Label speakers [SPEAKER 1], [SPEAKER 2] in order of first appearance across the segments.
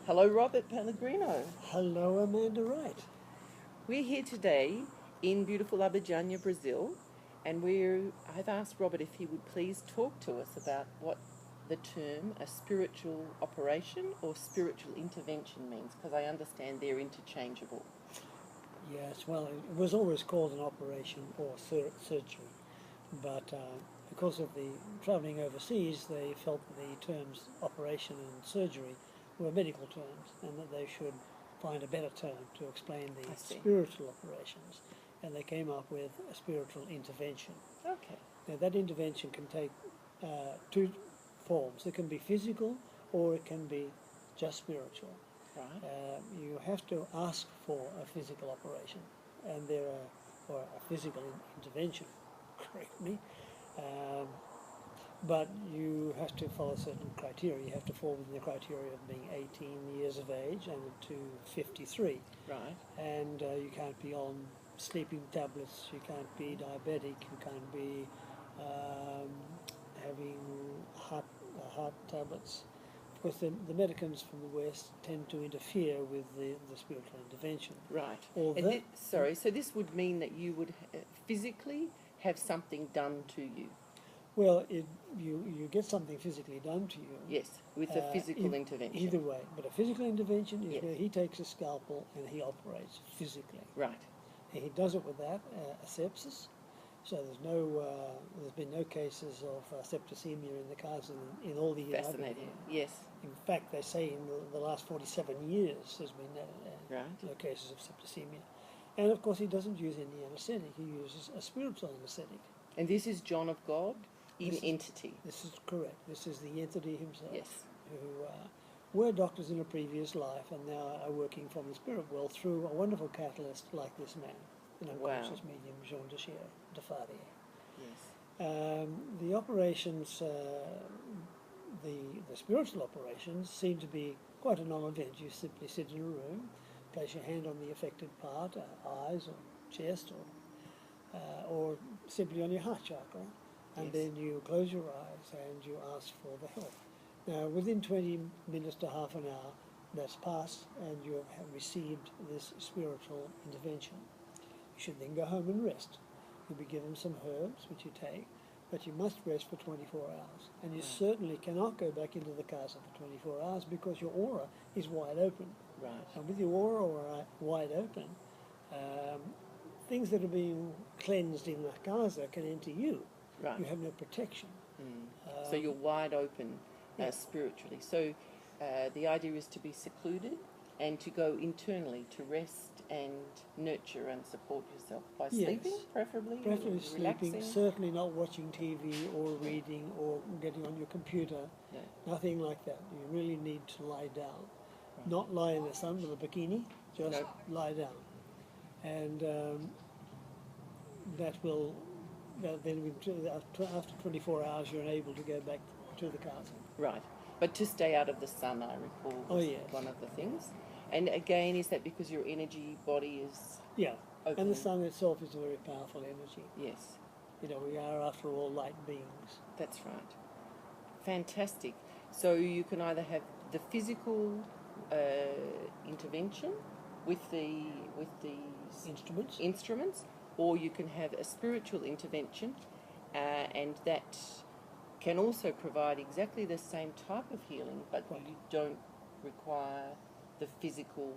[SPEAKER 1] Hello, Robert Pellegrino.
[SPEAKER 2] Hello, Amanda Wright.
[SPEAKER 1] We're here today in beautiful Abidjan, Brazil, and I've asked Robert if he would please talk to us about what the term a spiritual operation or spiritual intervention means, because I understand they're interchangeable.
[SPEAKER 2] Yes, well, it was always called an operation or surgery, but because of the travelling overseas, they felt the terms operation and surgery were medical terms, and that they should find a better term to explain the spiritual operations, and they came up with a spiritual intervention.
[SPEAKER 1] Okay.
[SPEAKER 2] Now, that intervention can take two forms. It can be physical, or it can be just spiritual.
[SPEAKER 1] Right.
[SPEAKER 2] You have to ask for a physical operation, and or a physical intervention, correct me, but you have to follow certain criteria. You have to fall within the criteria of being 18 years of age and to 53.
[SPEAKER 1] Right.
[SPEAKER 2] And you can't be on sleeping tablets, you can't be diabetic, you can't be having heart tablets. Of course, the medicines from the West tend to interfere with the spiritual intervention.
[SPEAKER 1] Right.
[SPEAKER 2] Although,
[SPEAKER 1] so this would mean that you would physically have something done to you.
[SPEAKER 2] Well, you get something physically done to you.
[SPEAKER 1] Yes, with a physical intervention.
[SPEAKER 2] Either way, but a physical intervention is where he takes a scalpel and he operates physically.
[SPEAKER 1] Right.
[SPEAKER 2] And he does it without asepsis, so there's been no cases of septicemia in the cars in all the years.
[SPEAKER 1] Fascinating. Yes.
[SPEAKER 2] In fact, they say in the last 47 years there's been no cases of septicemia. And of course, he doesn't use any anaesthetic. He uses a spiritual anaesthetic.
[SPEAKER 1] And this is John of God in entity.
[SPEAKER 2] This is correct. This is the entity himself.
[SPEAKER 1] Yes.
[SPEAKER 2] Who were doctors in a previous life and now are working from the spirit world through a wonderful catalyst like this man, an unconscious medium, Jean de Faria.
[SPEAKER 1] Yes.
[SPEAKER 2] The operations, the spiritual operations seem to be quite a non-event. You simply sit in a room, place your hand on the affected part, eyes or chest or simply on your heart chakra, and then you close your eyes and you ask for the help. Now, within 20 minutes to half an hour, that's passed and you have received this spiritual intervention. You should then go home and rest. You'll be given some herbs, which you take, but you must rest for 24 hours. And you certainly cannot go back into the casa for 24 hours because your aura is wide open.
[SPEAKER 1] Right.
[SPEAKER 2] And with your aura wide open, things that are being cleansed in the casa can enter you.
[SPEAKER 1] Right.
[SPEAKER 2] You have no protection.
[SPEAKER 1] So you're wide open spiritually. So the idea is to be secluded and to go internally to rest and nurture and support yourself by sleeping, preferably.
[SPEAKER 2] Preferably sleeping,
[SPEAKER 1] relaxing.
[SPEAKER 2] certainly not watching TV or reading or getting on your computer. No. Nothing like that. You really need to lie down. Right. Not lie in the sun with a bikini, just lie down. And then after 24 hours you're able to go back to the castle. Right.
[SPEAKER 1] But to stay out of the sun, I recall, was one of the things. And again, is that because your energy body is open?
[SPEAKER 2] And the sun itself is a very powerful energy.
[SPEAKER 1] Yes.
[SPEAKER 2] You know, we are, after all, light beings.
[SPEAKER 1] That's right. Fantastic. So you can either have the physical intervention with the instruments, or you can have a spiritual intervention, and that can also provide exactly the same type of healing, but you don't require the physical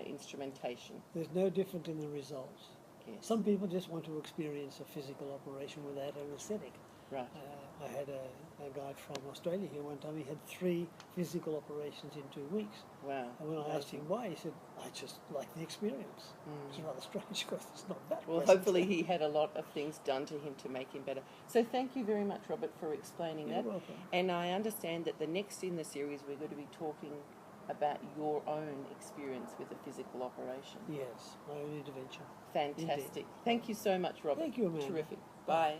[SPEAKER 1] instrumentation.
[SPEAKER 2] There's no difference in the results.
[SPEAKER 1] Yes.
[SPEAKER 2] Some people just want to experience a physical operation without anaesthetic.
[SPEAKER 1] Right.
[SPEAKER 2] I had a guy from Australia here one time. He had 3 physical operations in 2 weeks.
[SPEAKER 1] Wow.
[SPEAKER 2] And when I asked him why, he said, I just like the experience. It's rather strange because it's not that
[SPEAKER 1] well, hopefully he had a lot of things done to him to make him better. So thank you very much, Robert, for explaining that.
[SPEAKER 2] You're welcome.
[SPEAKER 1] And I understand that the next in the series we're going to be talking about your own experience with a physical operation.
[SPEAKER 2] Yes, my own intervention.
[SPEAKER 1] Fantastic.
[SPEAKER 2] Indeed.
[SPEAKER 1] Thank you so much, Robert.
[SPEAKER 2] Thank you, Amanda.
[SPEAKER 1] Terrific. Bye.